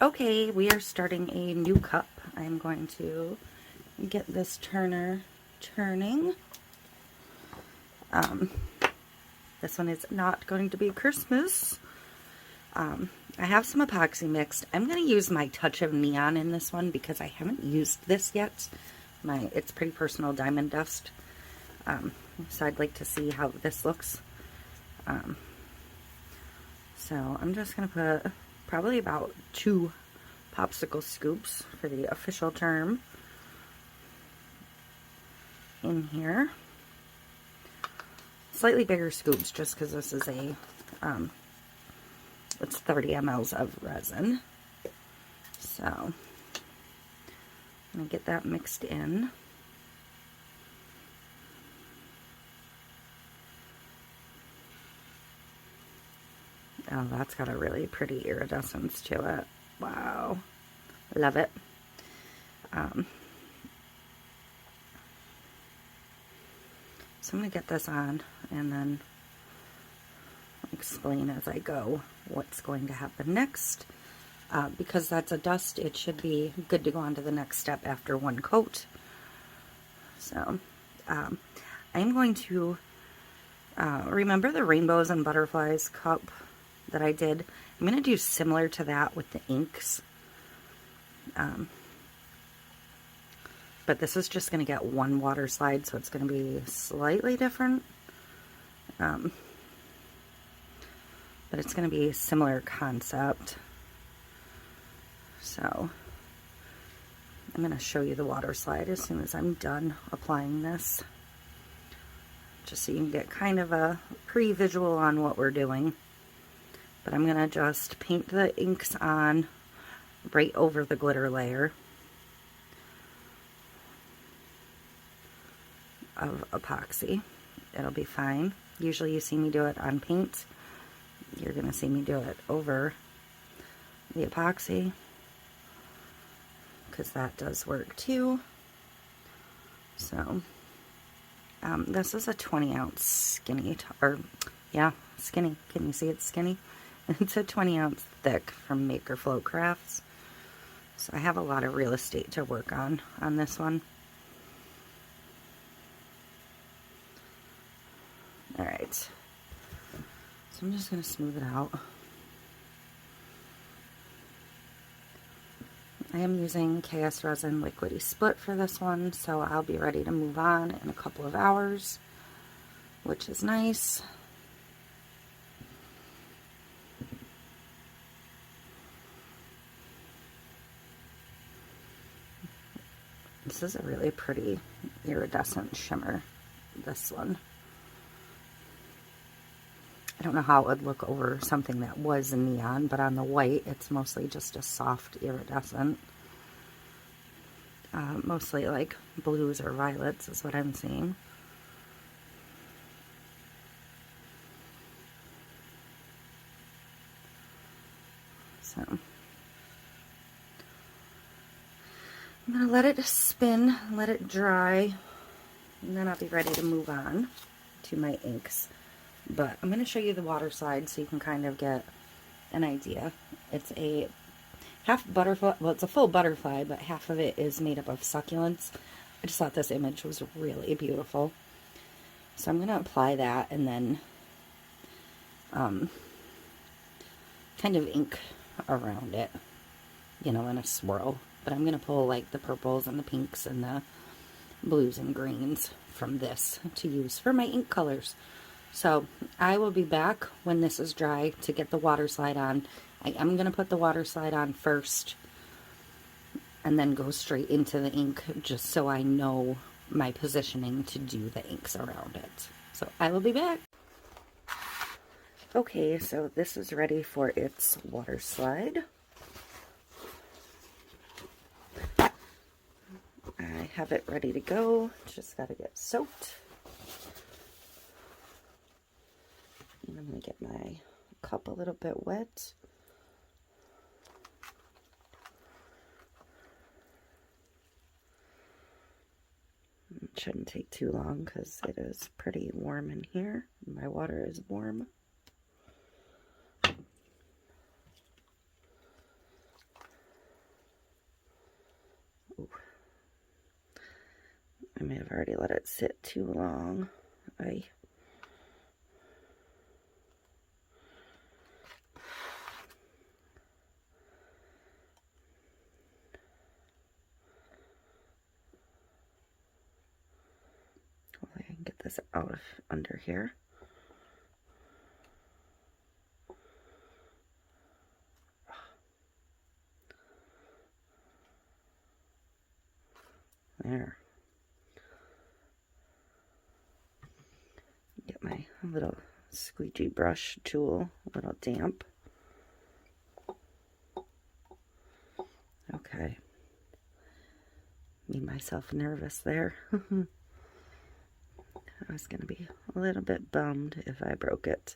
Okay, we are starting a new cup. I'm going to get this turner turning. This one is not going to be Christmas. I have some epoxy mixed. I'm going to use my touch of neon in this one because I haven't used this yet. My It's Pretty Personal Diamond Dust. So I'd like to see how this looks. So I'm just going to put probably about 2 popsicle scoops for the official term in here. Slightly bigger scoops just because this is a, it's 30 mLs of resin. So I'm going to get that mixed in. Oh, that's got a really pretty iridescence to it. Wow. Love it. So I'm going to get this on and then explain as I go what's going to happen next. Because that's a dust, it should be good to go on to the next step after one coat. So I'm going to remember the rainbows and butterflies cup that I did. I'm going to do similar to that with the inks. But this is just going to get one water slide, so it's going to be slightly different. But it's going to be a similar concept. So I'm going to show you the water slide as soon as I'm done applying this. Just so you can get kind of a pre-visual on what we're doing. But I'm going to just paint the inks on right over the glitter layer of epoxy. It'll be fine. Usually you see me do it on paint. You're going to see me do it over the epoxy because that does work too. So this is a 20-ounce skinny, skinny. Can you see it's skinny? It's a 20-ounce thick from Maker Float Crafts. So I have a lot of real estate to work on this one. Alright. So I'm just going to smooth it out. I am using KS Resin Liquidy Split for this one, so I'll be ready to move on in a couple of hours, which is nice. This is a really pretty iridescent shimmer, this one. I don't know how it would look over something that was neon, but on the white, it's mostly just a soft iridescent. Mostly like blues or violets is what I'm seeing. So I'm going to let it spin, let it dry, and then I'll be ready to move on to my inks. But I'm going to show you the water slide so you can kind of get an idea. It's a half butterfly, well, it's a full butterfly, but half of it is made up of succulents. I just thought this image was really beautiful. So I'm going to apply that and then kind of ink around it, you know, in a swirl. But I'm going to pull like the purples and the pinks and the blues and greens from this to use for my ink colors. So I will be back when this is dry to get the water slide on. I'm going to put the water slide on first and then go straight into the ink just so I know my positioning to do the inks around it. So I will be back. Okay, so this is ready for its water slide. I have it ready to go, just got to get soaked. And I'm going to get my cup a little bit wet. It shouldn't take too long because it is pretty warm in here. My water is warm. I may have already let it sit too long. I can get this out of under here. There. Get my little squeegee brush tool, a little damp. Okay. Made myself nervous there. I was going to be a little bit bummed if I broke it.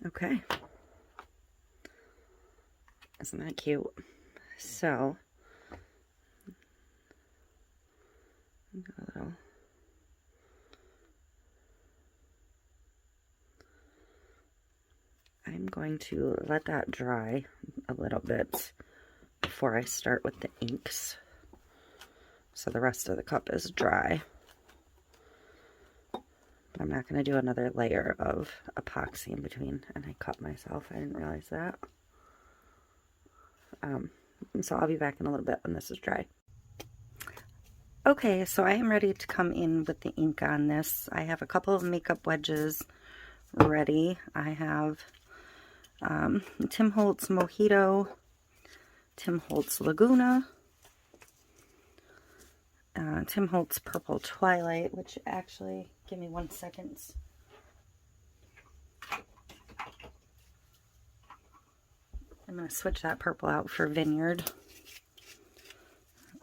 Okay. Isn't that cute? So, a little. I'm going to let that dry a little bit before I start with the inks. So the rest of the cup is dry. I'm not going to do another layer of epoxy in between. And I cut myself. I didn't realize that. So I'll be back in a little bit when this is dry. Okay, so I am ready to come in with the ink on this. I have a couple of makeup wedges ready. I have Tim Holtz Mojito, Tim Holtz Laguna, Tim Holtz Purple Twilight, which actually, give me 1 second. I'm going to switch that purple out for Vineyard.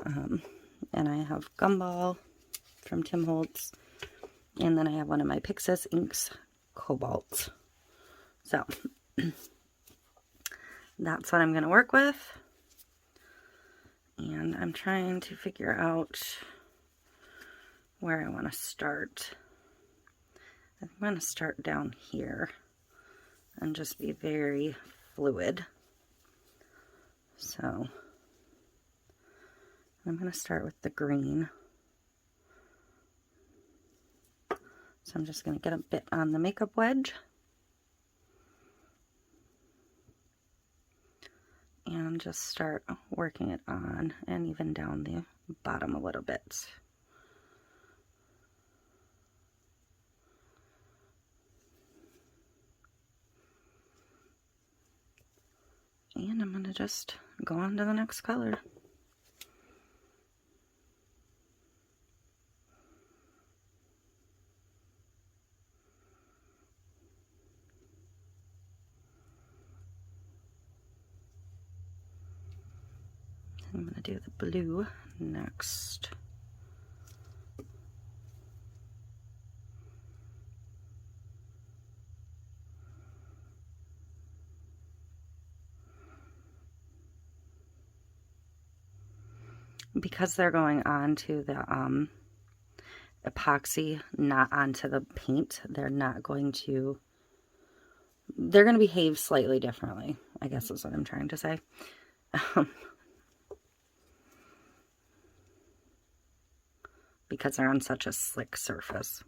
And I have Gumball from Tim Holtz. And then I have one of my Pixis inks, Cobalt. So, that's what I'm going to work with. And I'm trying to figure out where I want to start. I'm going to start down here and just be very fluid. So, I'm going to start with the green. So I'm just going to get a bit on the makeup wedge. And just start working it on and even down the bottom a little bit. And I'm going to just go on to the next color. I'm going to do the blue next. Because they're going on to the epoxy, not onto the paint, they're going to behave slightly differently, I guess is what I'm trying to say. Because they're on such a slick surface.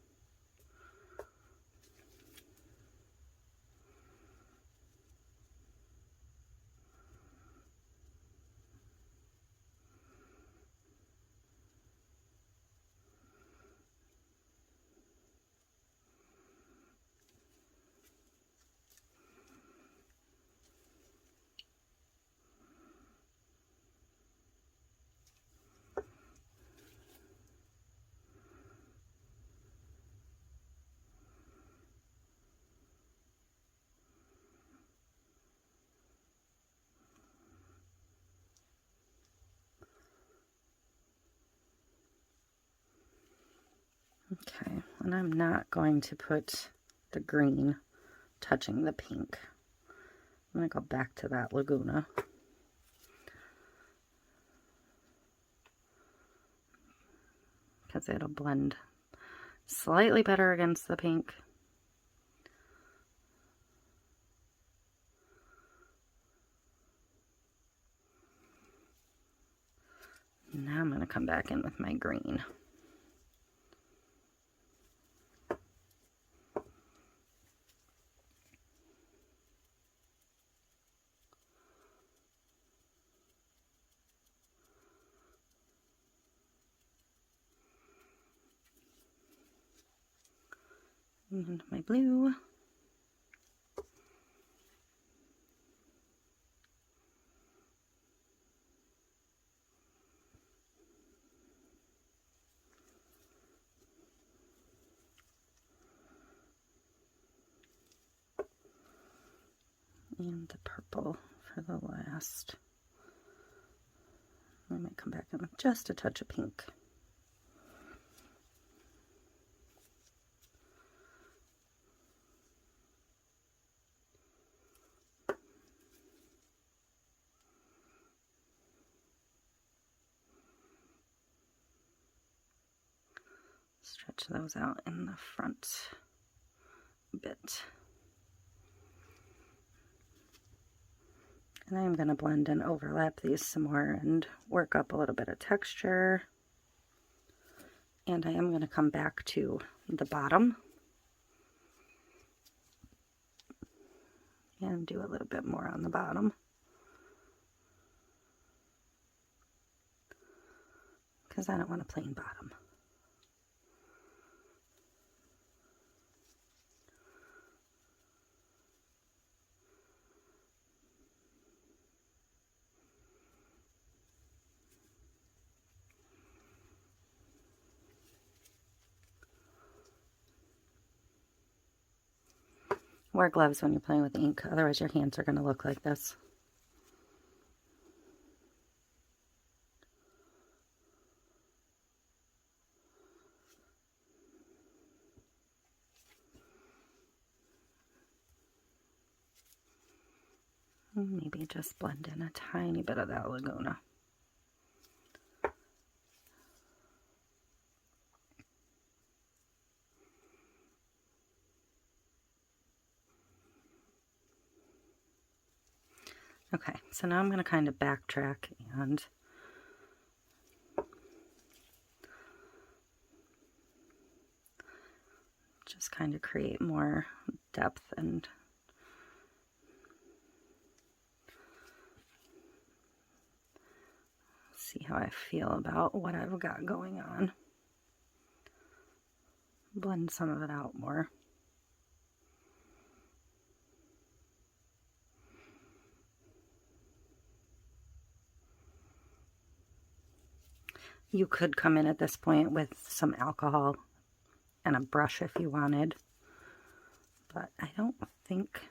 Okay, and I'm not going to put the green touching the pink. I'm going to go back to that Laguna. Because it'll blend slightly better against the pink. Now I'm going to come back in with my green. And my blue. And the purple for the last. I might come back in with just a touch of pink. Stretch those out in the front bit. And I'm going to blend and overlap these some more and work up a little bit of texture. And I am going to come back to the bottom and do a little bit more on the bottom, because I don't want a plain bottom. Wear gloves when you're playing with ink, otherwise your hands are going to look like this. Maybe just blend in a tiny bit of that Laguna. Okay, so now I'm going to kind of backtrack and just kind of create more depth and see how I feel about what I've got going on. Blend some of it out more. You could come in at this point with some alcohol and a brush if you wanted, but I don't think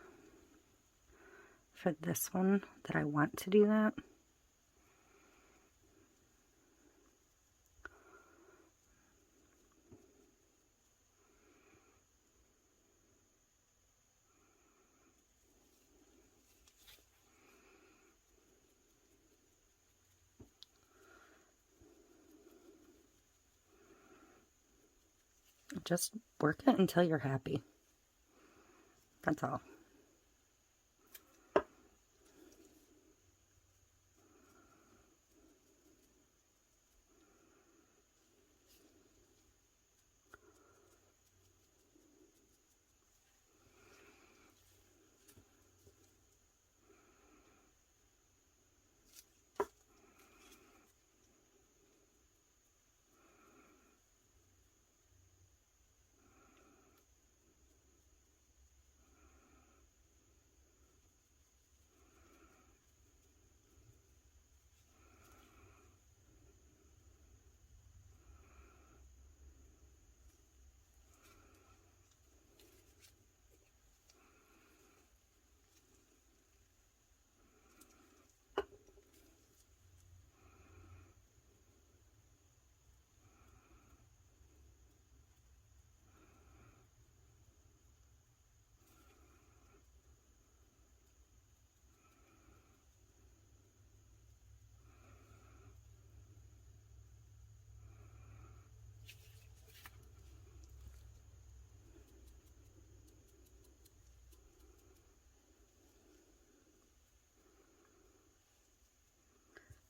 for this one that I want to do that. Just work it until you're happy. That's all.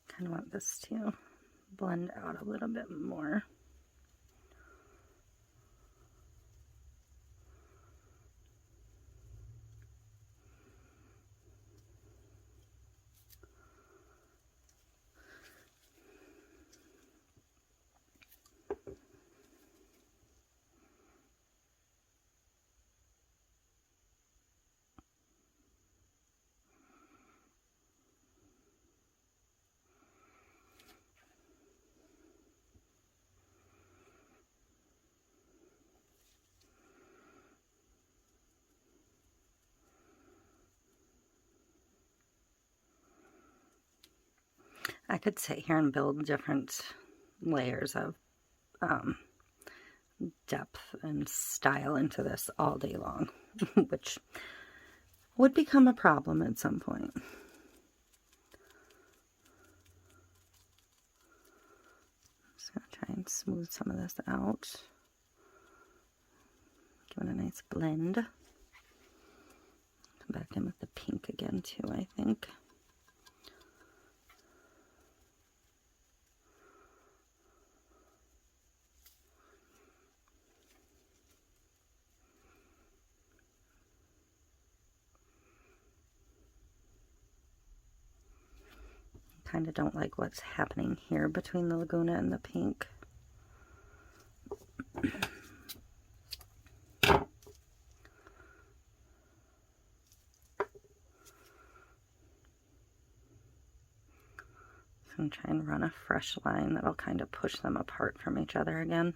Kind of want this to blend out a little bit more. I could sit here and build different layers of depth and style into this all day long, which would become a problem at some point. Just gonna try and smooth some of this out. Give it a nice blend. Come back in with the pink again too, I think. Kind of don't like what's happening here between the Laguna and the pink. So I'm trying to run a fresh line that'll kind of push them apart from each other again.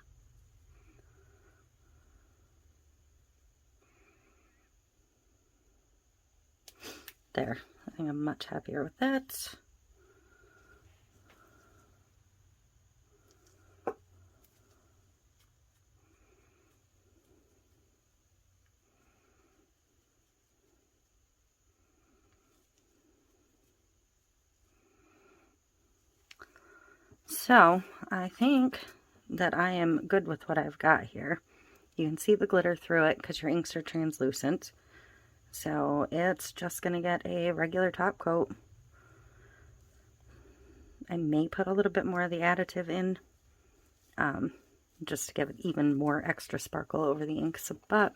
There, I think I'm much happier with that. So I think that I am good with what I've got here. You can see the glitter through it because your inks are translucent. So it's just going to get a regular top coat. I may put a little bit more of the additive in just to give it even more extra sparkle over the inks, but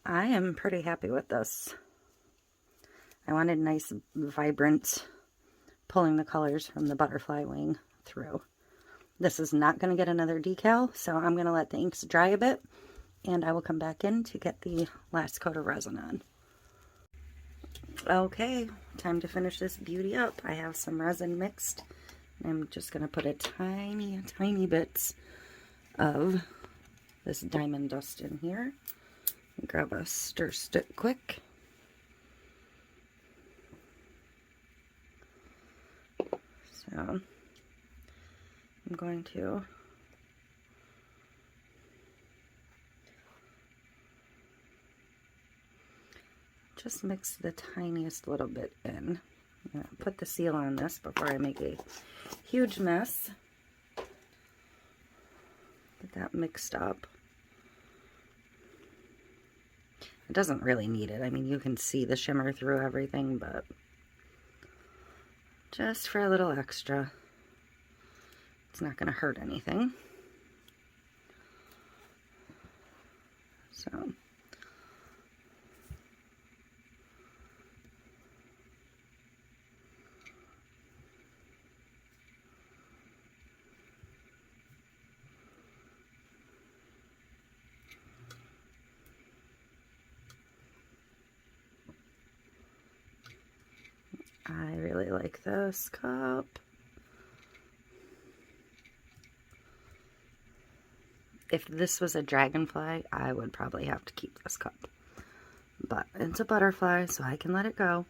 I am pretty happy with this. I wanted nice, vibrant, pulling the colors from the butterfly wing through. This is not going to get another decal, so I'm going to let the inks dry a bit, and I will come back in to get the last coat of resin on. Okay, time to finish this beauty up. I have some resin mixed. I'm just going to put a tiny, tiny bits of this diamond dust in here. Grab a stir stick quick. So I'm going to just mix the tiniest little bit in. I'm going to put the seal on this before I make a huge mess. Get that mixed up. It doesn't really need it. I mean, you can see the shimmer through everything, but just for a little extra. It's not going to hurt anything. So I really like this cup. If this was a dragonfly, I would probably have to keep this cup. But it's a butterfly, so I can let it go.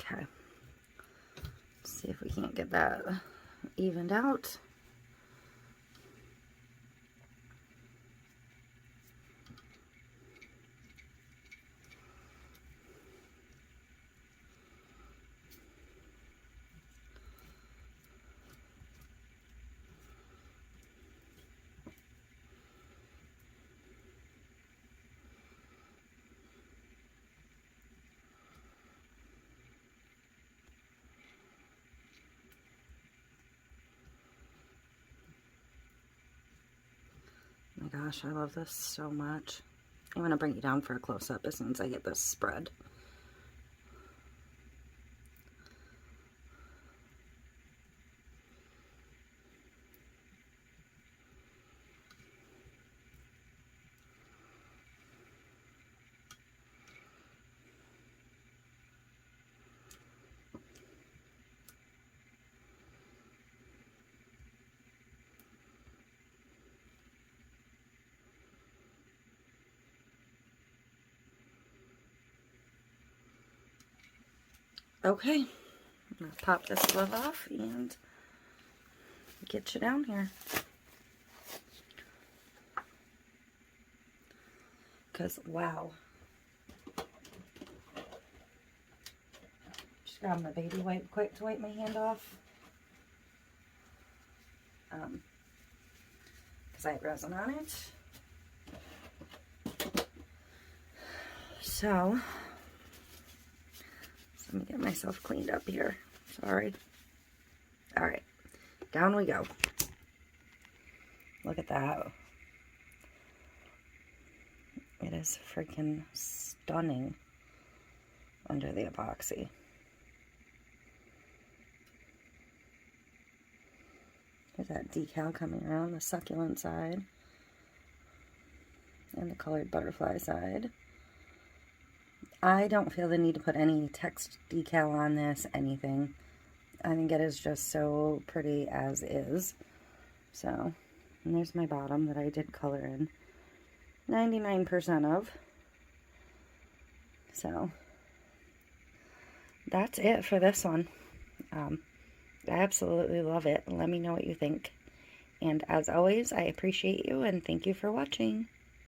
Okay. Let's see if we can't get that evened out. gosh, I love this so much. I'm going to bring you down for a close-up as soon as I get this spread. Okay, I'm going to pop this glove off and get you down here. Because, wow. Just grab my baby wipe quick to wipe my hand off. Because I have resin on it. So, let me get myself cleaned up here. Sorry. Alright, down we go. Look at that. It is freaking stunning under the epoxy. There's that decal coming around the succulent side and the colored butterfly side. I don't feel the need to put any text decal on this, anything. I think it is just so pretty as is. So, and there's my bottom that I did color in 99% of. So, that's it for this one. I absolutely love it. Let me know what you think. And as always, I appreciate you and thank you for watching.